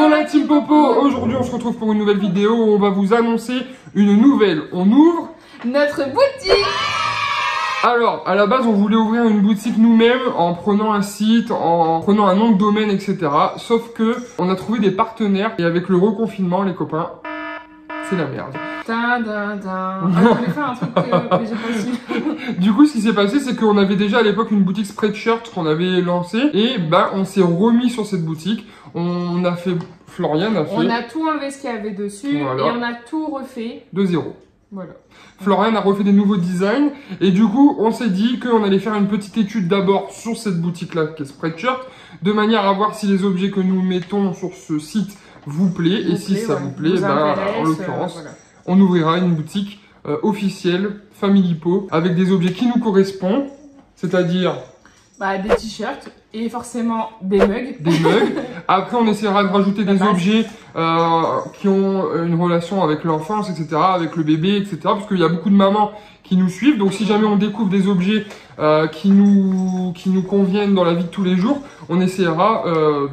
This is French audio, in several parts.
Hello la team Popo. Aujourd'hui on se retrouve pour une nouvelle vidéo où on va vous annoncer une nouvelle. On ouvre notre boutique. Alors, à la base, on voulait ouvrir une boutique nous-mêmes en prenant un site, en prenant un nom de domaine, etc. Sauf que on a trouvé des partenaires et avec le reconfinement, les copains, c'est la merde. Ah, je voulais faire un truc que j'ai pas su. Du coup, ce qui s'est passé, c'est qu'on avait déjà à l'époque une boutique Spreadshirt qu'on avait lancée et bah on s'est remis sur cette boutique. On a fait, Florian a fait. On a tout enlevé ce qu'il y avait dessus voilà. Et on a tout refait. De zéro. Voilà. Florian a refait des nouveaux designs et du coup on s'est dit qu'on allait faire une petite étude d'abord sur cette boutique là qui est Spreadshirt de manière à voir si les objets que nous mettons sur ce site vous plaît et si ça vous plaît, en l'occurrence on ouvrira une boutique officielle Family Po avec des objets qui nous correspondent, c'est-à-dire des t-shirts et forcément des mugs. Des mugs. Après, on essaiera de rajouter des objets qui ont une relation avec l'enfance, etc., avec le bébé, etc., parce qu'il y a beaucoup de mamans qui nous suivent. Donc, si jamais on découvre des objets qui nous conviennent dans la vie de tous les jours, on essaiera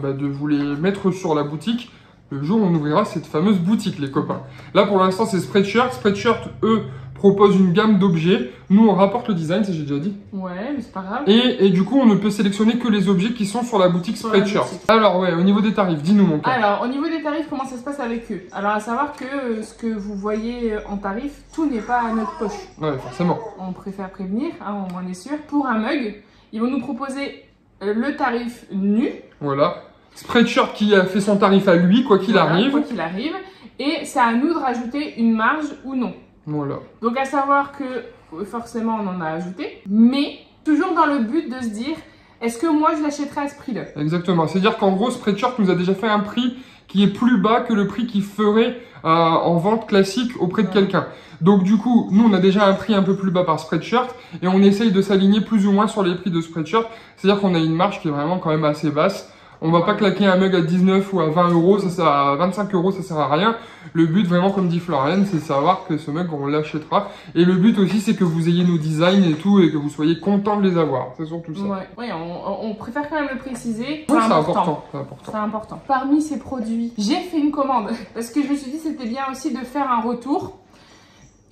de vous les mettre sur la boutique le jour où on ouvrira cette fameuse boutique, les copains. Là, pour l'instant, c'est Spreadshirt. Spreadshirt, eux, propose une gamme d'objets. Nous, on rapporte le design, ça j'ai déjà dit. Ouais, mais c'est pas grave. Et du coup, on ne peut sélectionner que les objets qui sont sur la boutique Spreadshirt. Alors ouais, au niveau des tarifs, dis-nous mon père. Alors, au niveau des tarifs, comment ça se passe avec eux? Alors, à savoir que ce que vous voyez en tarif, tout n'est pas à notre poche. Ouais, forcément. On préfère prévenir, hein, on en est sûr. Pour un mug, ils vont nous proposer le tarif nu. Voilà. Spreadshirt qui a fait son tarif à lui, quoi qu'il arrive. Quoi qu'il arrive. Et c'est à nous de rajouter une marge ou non. Voilà. Donc à savoir que forcément on en a ajouté, mais toujours dans le but de se dire, est-ce que moi je l'achèterais à ce prix-là? Exactement. C'est-à-dire qu'en gros, Spreadshirt nous a déjà fait un prix qui est plus bas que le prix qu'il ferait en vente classique auprès de quelqu'un. Donc du coup, nous on a déjà un prix un peu plus bas par Spreadshirt et on essaye de s'aligner plus ou moins sur les prix de Spreadshirt. C'est-à-dire qu'on a une marge qui est vraiment quand même assez basse. On va pas claquer un mug à 19 ou à 20 euros, ça sert à 25 euros, ça sert à rien. Le but, vraiment, comme dit Florian, c'est de savoir que ce mug, on l'achètera. Et le but aussi, c'est que vous ayez nos designs et tout, et que vous soyez content de les avoir. C'est surtout ça. Ouais, on préfère quand même le préciser. Oui, c'est important. C'est important. Parmi ces produits, j'ai fait une commande. Parce que je me suis dit, c'était bien aussi de faire un retour.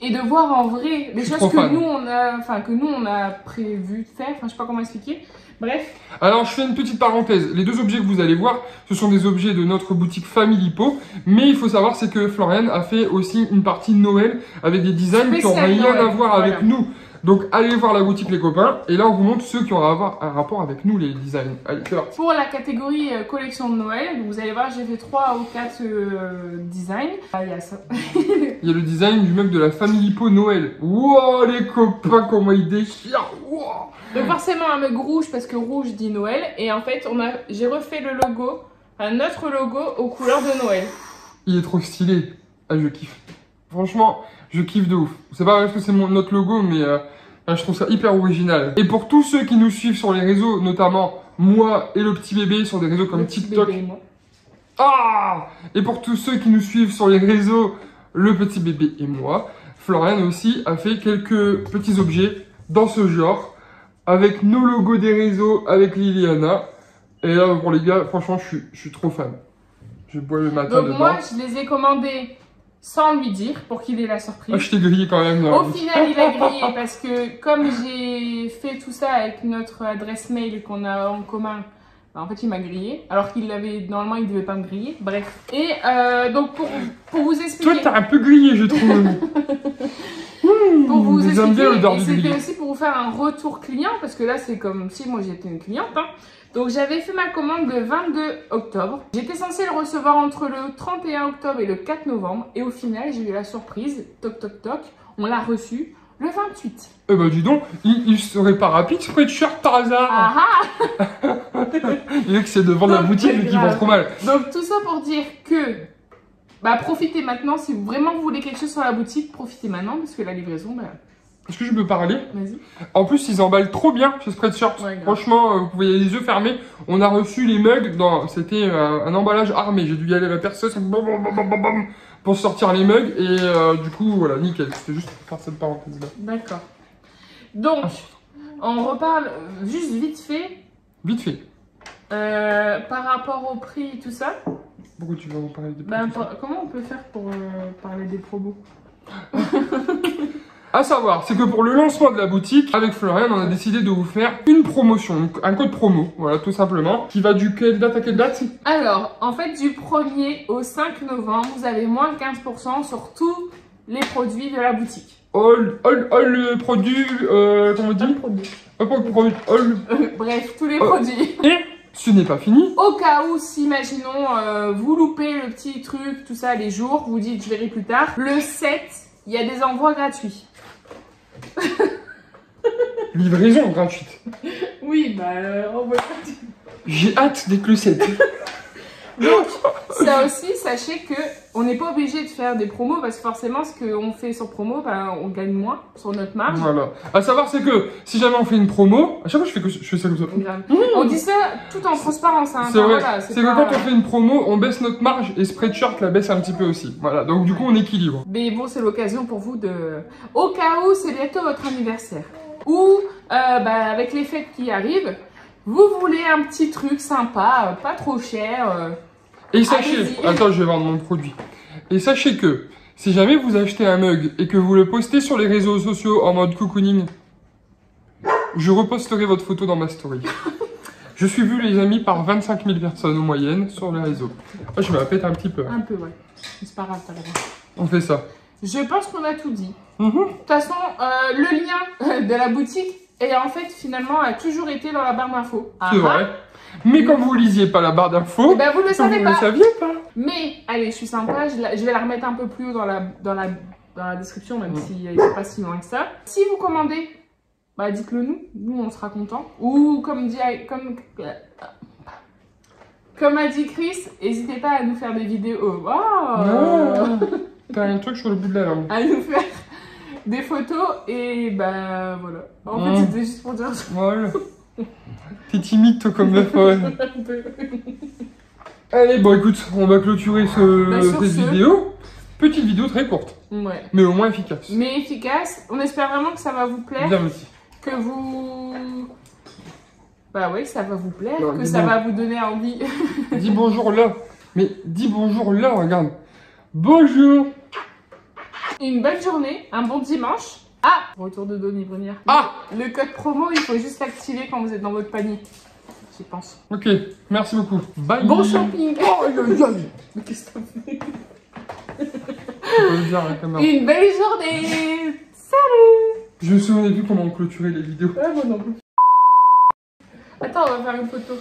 Et de voir en vrai les choses que nous on a prévu de faire. Je sais pas comment expliquer. Bref. Alors, je fais une petite parenthèse. Les deux objets que vous allez voir, ce sont des objets de notre boutique Family Po. Mais il faut savoir, c'est que Florian a fait aussi une partie Noël avec des designs qui n'ont rien à voir avec nous. Donc, allez voir la boutique, les copains. Et là, on vous montre ceux qui ont un rapport avec nous, les designs. Allez, c'est parti. Pour la catégorie collection de Noël, vous allez voir, j'ai fait 3 ou 4 designs. Il y a ça. Il y a le design du mug de la Family Po Noël. Wow, les copains, comment ils déchirent. Wow. Donc forcément un mug rouge parce que rouge dit Noël. Et en fait, j'ai refait le logo, notre logo aux couleurs de Noël. Il est trop stylé. Ah, je kiffe. Franchement, je kiffe de ouf. C'est pas parce que c'est notre logo, mais je trouve ça hyper original. Et pour tous ceux qui nous suivent sur les réseaux, notamment moi et le petit bébé sur des réseaux comme TikTok. Et pour tous ceux qui nous suivent sur les réseaux, le petit bébé et moi, Florian aussi a fait quelques petits objets dans ce genre. Avec nos logos des réseaux, avec Liliana. Et là, pour les gars, franchement, je suis trop fan. Je bois le matin donc dedans. moi, je les ai commandés sans lui dire, pour qu'il ait la surprise. Ah, je t'ai grillé quand même. Là. Au final, il a grillé parce que comme j'ai fait tout ça avec notre adresse mail qu'on a en commun, en fait, il m'a grillé. Alors qu'il l'avait, normalement, il devait pas me griller. Bref. Et donc, pour vous expliquer... Toi, t'as un peu grillé, je trouve. Pour vous expliquer, et c'était aussi pour vous faire un retour client, parce que là, c'est comme si moi, j'étais une cliente. Donc, j'avais fait ma commande le 22 octobre. J'étais censée le recevoir entre le 31 octobre et le 4 novembre. Et au final, j'ai eu la surprise. Toc, toc, toc. On l'a reçu le 28. Eh ben, dis donc, il serait pas rapide, Spreadshirt par hasard. Il est que c'est devant la boutique, mais qui vend trop mal. Donc, tout ça pour dire que... profitez maintenant, si vraiment vous voulez quelque chose sur la boutique, profitez maintenant, parce que la livraison, Est-ce que je peux parler? Vas-y. En plus, ils emballent trop bien chez Spreadshirt. Ouais, franchement, vous pouvez les yeux fermés. On a reçu les mugs, c'était un emballage armé. J'ai dû y aller à la perceuse pour sortir les mugs. Et du coup, voilà, nickel. C'était juste pour faire cette parenthèse-là. D'accord. Donc, on reparle juste vite fait. Vite fait. Par rapport au prix et tout ça. Pourquoi tu veux en parler des promos? Comment on peut faire pour parler des promos? À savoir, c'est que pour le lancement de la boutique, avec Florian, on a décidé de vous faire une promotion, un code promo, voilà, tout simplement, qui va du quelle date à quelle date? Alors, en fait, du 1er au 5 novembre, vous avez moins de 15% sur tous les produits de la boutique. All produits, comment on dit? Bref, tous les produits. Et ce n'est pas fini. Au cas où, si, imaginons, vous loupez le petit truc, tout ça, les jours, vous dites, je verrai plus tard. Le 7, il y a des envois gratuits. Livraison gratuite. Oui, bah, envoie gratuit. J'ai hâte d'être le 7. Donc, ça aussi, sachez que on n'est pas obligé de faire des promos parce que forcément, ce qu'on fait sur promo, bah, on gagne moins sur notre marge. Voilà. À savoir, c'est que si jamais on fait une promo, à chaque fois je fais ça comme ça. On dit ça tout en transparence. Hein. C'est vrai. Voilà, c'est que quand on fait une promo, on baisse notre marge et Spreadshirt la baisse un petit peu aussi. Voilà. Donc du coup, on équilibre. Mais bon, c'est l'occasion pour vous de. Au cas où c'est bientôt votre anniversaire ou avec les fêtes qui arrivent. Vous voulez un petit truc sympa, pas trop cher. Et sachez, attends, je vais vendre mon produit. Et sachez que si jamais vous achetez un mug et que vous le postez sur les réseaux sociaux en mode cocooning, je reposterai votre photo dans ma story. Je suis vu, les amis, par 25 000 personnes en moyenne sur les réseaux. Moi, je me la pète un petit peu. Un peu, ouais. C'est pas grave, t'as raison. On fait ça. Je pense qu'on a tout dit. De toute façon, le lien de la boutique et en fait, finalement, a toujours été dans la barre d'infos. C'est vrai. Mais quand vous lisiez pas la barre d'infos, vous le savez pas. Vous le saviez pas. Mais, allez, je suis sympa, je vais la remettre un peu plus haut dans la description, même si elle n'est pas si loin que ça. Si vous commandez, bah dites-le nous on sera contents. Ou comme a dit Chris, n'hésitez pas à nous faire des vidéos. Oh, t'as un truc sur le bout de la langue. À nous faire des photos et bah voilà. En fait, c'était juste pour dire ça. Voilà. T'es timide, toi, comme meuf, ouais. Allez, bon, écoute, on va clôturer cette vidéo. Petite vidéo très courte. Ouais. Mais au moins efficace. Mais efficace. On espère vraiment que ça va vous plaire. Bien aussi. Que vous... Bah oui, ça va vous plaire. Non, que ça va vous donner envie. Dis bonjour là. Mais dis bonjour là, regarde. Bonjour. Une bonne journée, un bon dimanche. Ah, retour de Denis Brunière. Ah, le code promo, il faut juste l'activer quand vous êtes dans votre panier. J'y pense. Ok, merci beaucoup. Bye. Bon shopping. Oh, mais qu'est-ce que t'as fait? Une belle journée. Salut. Je me souvenais plus comment on clôturait les vidéos. Ah, moi non plus. Attends, on va faire une photo.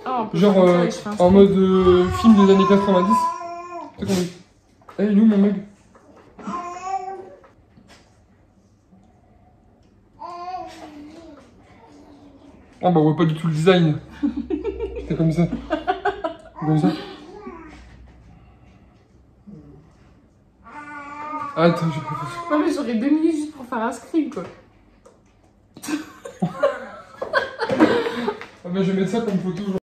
Oh, genre en mode film des années 90. C'est qu'on est. Eh, il est où mon mug? Oh bah on voit pas du tout le design. C'était comme ça. Comme ça. Attends, je vais pas faire ça. Non mais j'aurais 2 minutes juste pour faire un screen quoi. Ah bah je vais mettre ça comme photo.